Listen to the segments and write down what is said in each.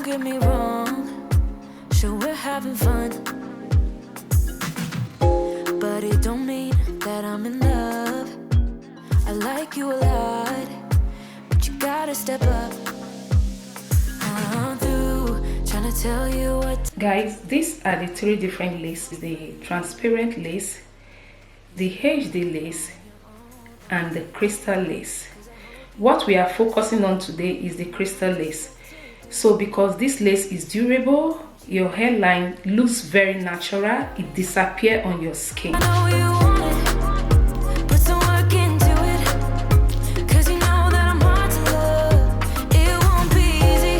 get me wrong, sure we're having fun, but it don't mean that I'm in love. I like you a lot, but you gotta step up. I'm through trying to tell you what. Guys, these are the 3 different laces: the transparent lace, the HD lace, and the crystal lace. What we are focusing on today is the crystal lace. So because this lace is durable, your hairline looks very natural, it disappears on your skin. I know you want it, put some work into it, 'cause you know that I'm hard to love. It won't be easy,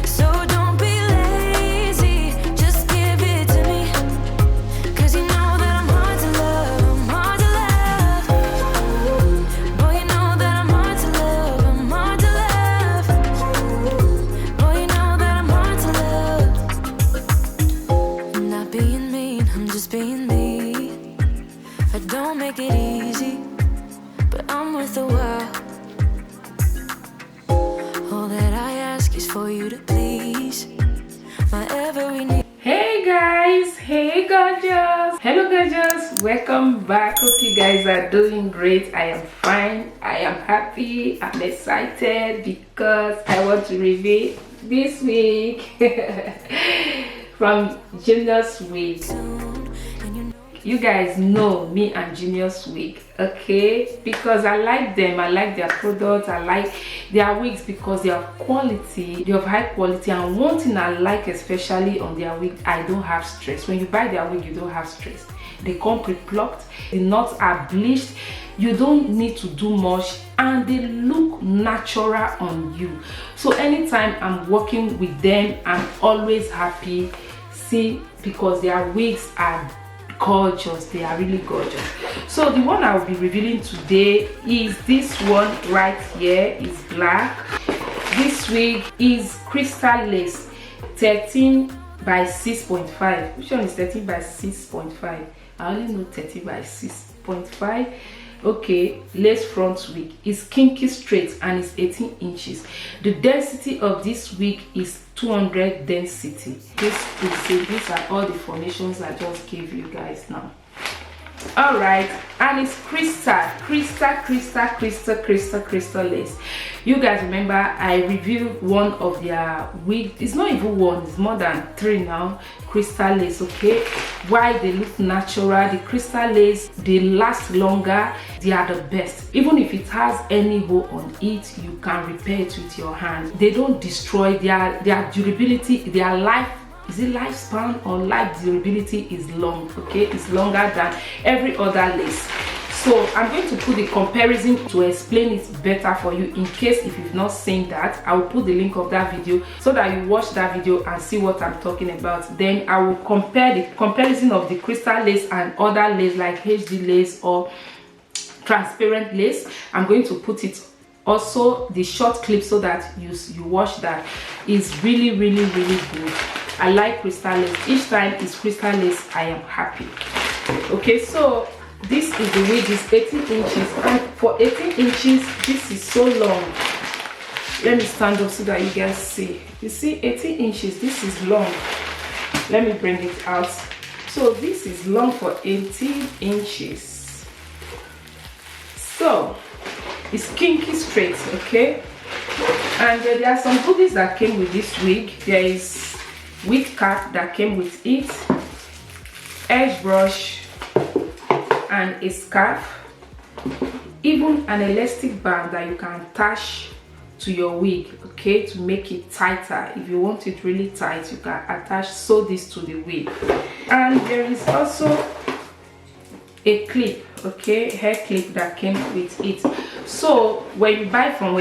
so don't be lazy, just give it to me, 'cause you know that I'm hard to love, I'm hard to love. Boy, you know that I'm hard to love, I'm hard to love. Boy, you know that I'm hard to love. I'm not being mean, I'm just being me. I don't make it easy, but I'm worth the while. All that I ask is for you to please my every need. Hey guys, hey gorgeous, hello gorgeous, welcome back. Hope you guys are doing great. I am fine, I am happy, I'm excited because I want to reveal this week from GeniusWigs. You guys know me and GeniusWigs, okay? Because I like them, I like their products, I like their wigs because they have quality, they have high quality. And one thing I like especially on their wig, I don't have stress. When you buy their wig, you don't have stress. They come pre-plucked, the knots are bleached, you don't need to do much, and they look natural on you. So anytime I'm working with them, I'm always happy. See, because their wigs are gorgeous, they are really gorgeous. So the one I will be revealing today is this one right here. Is black. This wig is crystal lace, 13 by 6.5. Which one is 13 by 6.5? I only know 13 by 6.5. Okay, lace front wig is kinky straight and it's 18 inches. The density of this wig is 200 density. These are all the formations I just gave you guys now. All right, and it's crystal lace. You guys remember I reviewed one of their wig. It's not even one, it's more than 3 now. Crystal lace, okay? Why they look natural? The crystal lace, they last longer, they are the best. Even if it has any hole on it, you can repair it with your hand. They don't destroy. Their durability, their life, is it lifespan or life durability is long, okay? It's longer than every other lace. So I'm going to put the comparison to explain it better for you. In case if you've not seen that, I will put the link of that video so that you watch that video and see what I'm talking about. Then I will compare the comparison of the crystal lace and other lace like HD lace or transparent lace. I'm going to put it also the short clip so that you watch that. Is really good. I like crystal lace. Each time it's crystal lace, I am happy. Okay, so this is the wig, is 18 inches, and for 18 inches this is so long. Let me stand up so that you guys see. You see, 18 inches, this is long. Let me bring it out. So this is long for 18 inches. So it's kinky straight, okay? And there are some goodies that came with this wig. There is wig cap that came with it, edge brush, and a scarf, even an elastic band that you can attach to your wig, okay, to make it tighter. If you want it really tight, you can sew this to the wig. And there is also a clip, okay, hair clip that came with it. So when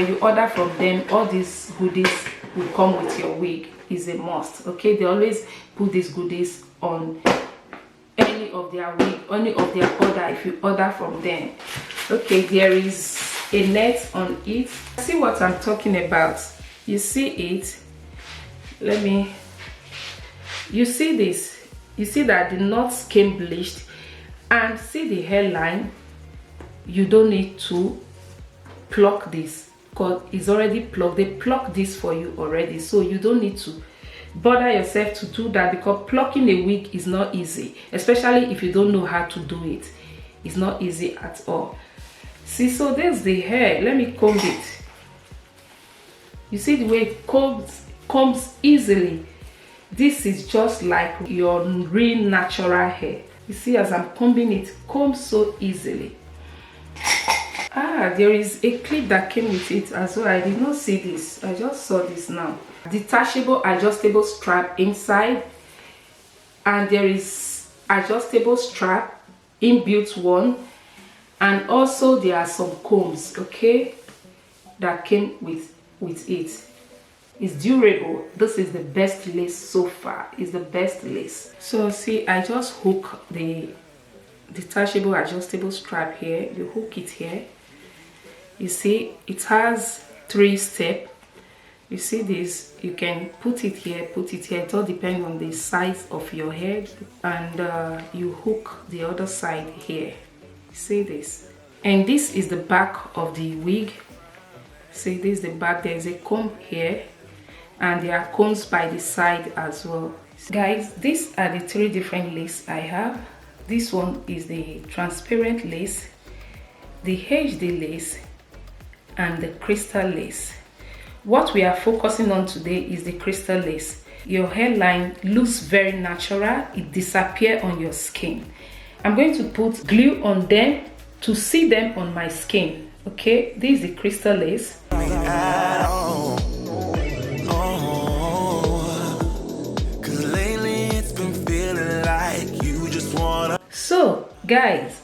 you order from them, all these goodies will come with your wig. Is a must, okay? They always put these goodies on any of their wig, any of their order if you order from them. Okay, there is a net on it. See what I'm talking about? You see it? You see this? You see that the knots came bleached, and see the hairline. You don't need to pluck this. cut is already plucked. They pluck this for you already, so you don't need to bother yourself to do that, because plucking a wig is not easy, especially if you don't know how to do it. It's not easy at all. See, so there's the hair. Let me comb it. You see the way it combs easily. This is just like your real natural hair. You see, as I'm combing it, combs so easily. There is a clip that came with it as well. I did not see this. I just saw this now. Detachable adjustable strap inside, and there is adjustable strap, inbuilt one, and also there are some combs, okay, that came with it. It's durable. This is the best lace so far. It's the best lace. So see, I just hook the detachable adjustable strap here. You hook it here. You see, it has 3 steps. You see this, you can put it here, put it here. It all depends on the size of your head, and you hook the other side here. See this, and this is the back of the wig. See, this is the back. There is a comb here, and there are combs by the side as well. Guys, these are the 3 different lace I have. This one is the transparent lace, the HairDensity, and the crystal lace. What we are focusing on today is the crystal lace. Your hairline looks very natural. It disappears on your skin. I'm going to put glue on them to see them on my skin. Okay, this is the crystal lace. So guys,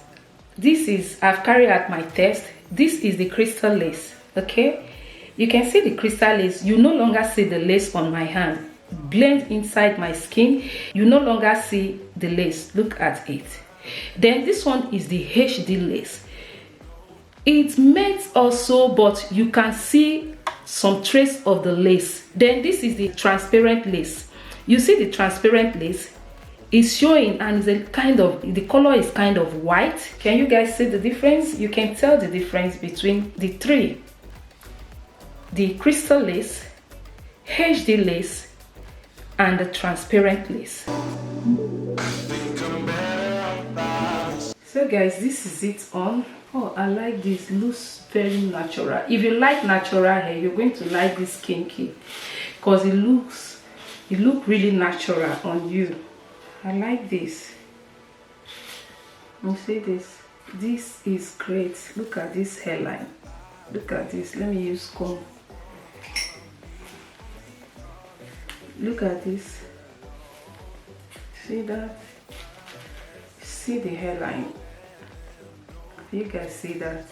this is, I've carried out my test. This is the crystal lace. Okay, you can see the crystal lace. You no longer see the lace on my hand blend inside my skin. You no longer see the lace. Look at it. Then this one is the HairDensity. It's meant also, but you can see some trace of the lace. Then this is the transparent lace. You see the transparent lace is showing, and it's a kind of, the color is kind of white. Can you guys see the difference? You can tell the difference between the 3: the crystal lace, HairDensity, and the transparent lace. So guys, this is it on. Oh, I like this. Looks very natural. If you like natural hair, you're going to like this kinky, because it looks really natural on you. I like this. You see this? This is great. Look at this hairline. Look at this. Let me use comb. Look at this. See that? See the hairline. You guys see that?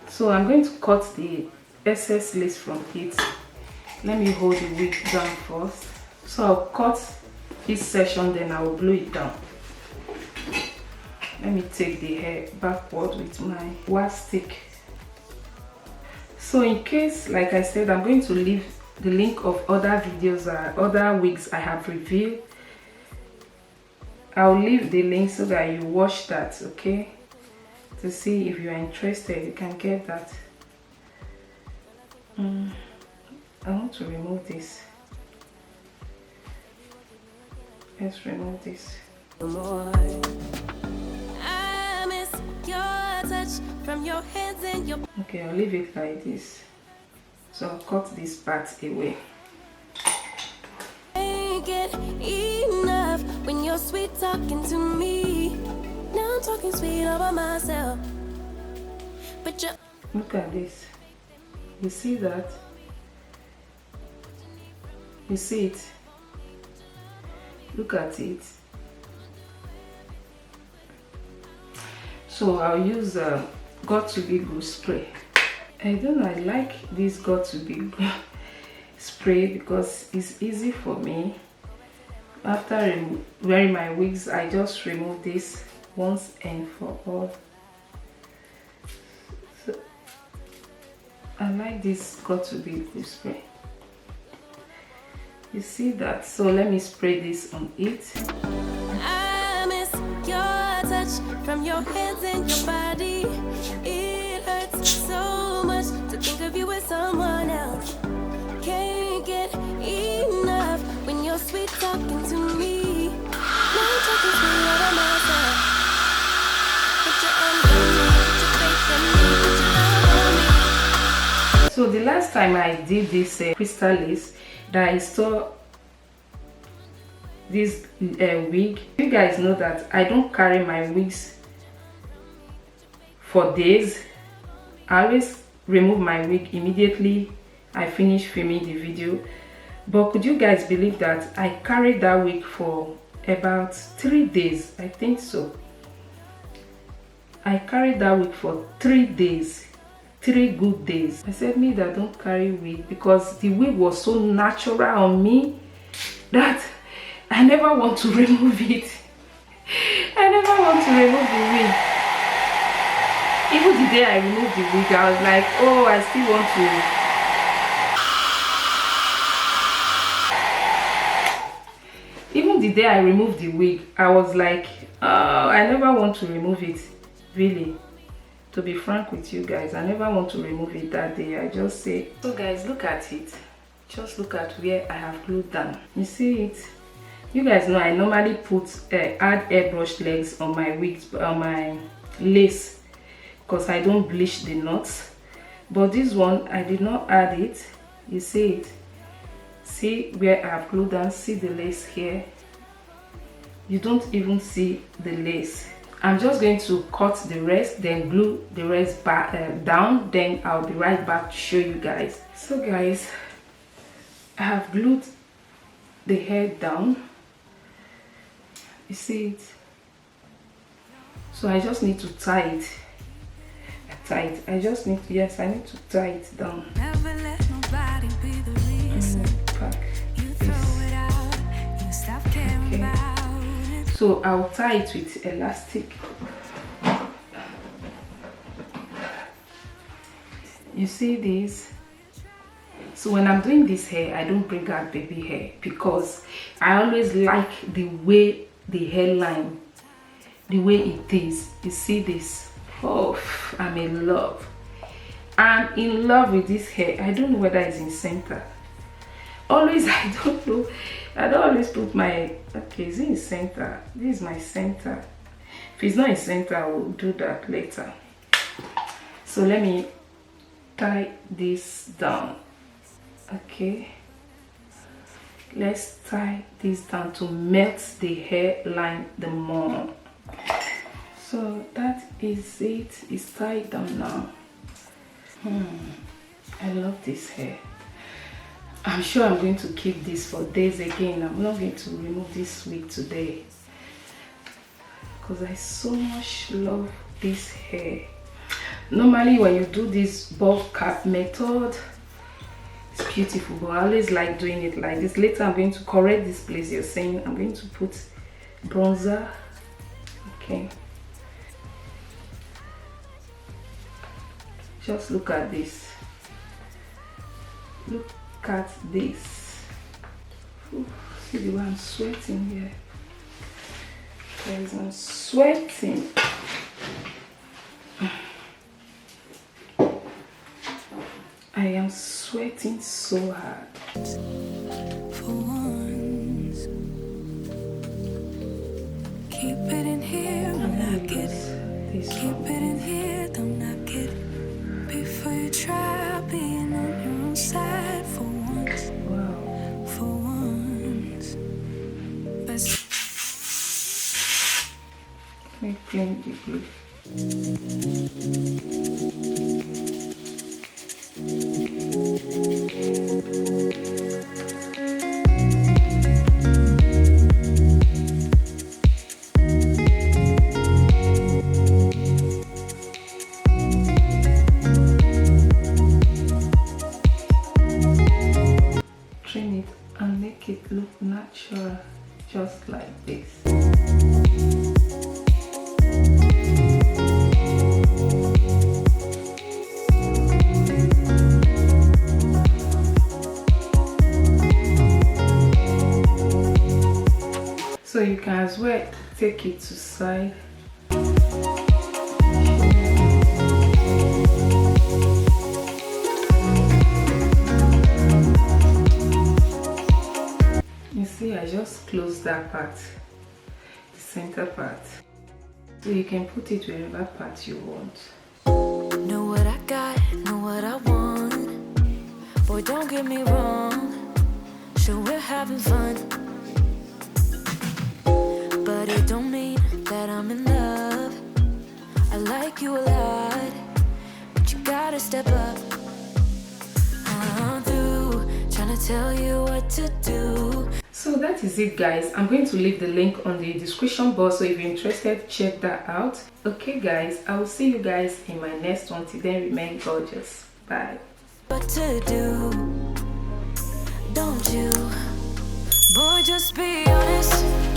So I'm going to cut the excess lace from it. Let me hold the wig down first. So I'll cut this section, then I will glue it down. Let me take the hair backward with my wax stick. So in case, like I said, I'm going to leave the link of other videos, other wigs I have reviewed. I'll leave the link so that you watch that, okay? To see if you are interested, you can get that. I want to remove this. Let's remove this. I miss your touch from your hands and your. Okay, I'll leave it like this. So I'll cut this part away. Ain't get enough when you're sweet talking to me. Now I'm talking sweet over myself. But you Look at this. You see that? You see it? Look at it. So I'll use Got to Be Good spray. I don't know, I like this Got to Be Good spray because it's easy for me. After wearing my wigs, I just remove this once and for all. So I like this Got to Be Good spray. You see that? So let me spray this on it. I miss your touch from your hands and your body. It hurts so much to think of you with someone else. Can't get enough when you're sweet talking to me. No talking to me out of myself. Put your arms on me, put your face on me, put your love on me. So the last time I did this crystallace, that I saw this wig, you guys know that I don't carry my wigs for days. I always remove my wig immediately I finish filming the video. But could you guys believe that I carried that wig for about 3 days? I think so. I carried that wig for 3 days, 3 good days. I said, me that don't carry wig, because the wig was so natural on me that I never want to remove it. I never want to remove the wig. Even the day I removed the wig, I was like, oh, I still want to. Even the day I removed the wig, I was like, oh, I never want to remove it. Really, to be frank with you guys, I never want to remove it that day. I just say, so guys, look at it. Just look at where I have glued down. You see it? You guys know I normally put add airbrush legs on my wigs, on my lace, because I don't bleach the knots. But this one I did not add it. You see it? See where I have glued down? See the lace here? You don't even see the lace. I'm just going to cut the rest, then glue the rest back down, then I'll be right back to show you guys. So guys, I have glued the hair down. You see it? So I just need to tie it. I just need to, yes, I need to tie it down. Never let nobody be the reason. Pack You throw it out, you stop caring about it. So I'll tie it with elastic. You see this? So when I'm doing this hair, I don't bring out baby hair, because I always like the way the hairline, the way it is. You see this? Oh, I'm in love. I'm in love with this hair. I don't know whether it's in center. Always, I don't know. I don't always put my, okay, is it in center? This is my center. If it's not in center, I will do that later. So let me tie this down. Okay. Let's tie this down to melt the hairline the more. So that is it. It's tied down now. I love this hair. I'm sure I'm going to keep this for days again. I'm not going to remove this wig today, because I so much love this hair. Normally when you do this bob cap method, it's beautiful, but I always like doing it like this. Later I'm going to correct this place you're saying. I'm going to put bronzer. Okay. Just look at this. Look at this. Ooh, see the way I'm sweating here. Guys, I'm sweating. I am sweating so hard. For once, keep it in here, don't knock it. Keep it in here, don't knock it. Before you try being on your own side. For once, Wow. for once. Best Let me clean the glue. Trim it and make it look natural, just like this. So you can as well take it to side. just close that part, the center part, so you can put it wherever part you want. Know what I got, know what I want. Boy, don't get me wrong, sure we're having fun, but it don't mean that I'm in love. I like you a lot, but you gotta step up. I'm through trying to tell you what to do. So that is it, guys. I'm going to leave the link on the description box, so if you're interested, check that out. Okay guys, I will see you guys in my next one. Till then, remain gorgeous. Bye. What to do, don't you? Boy, just be honest.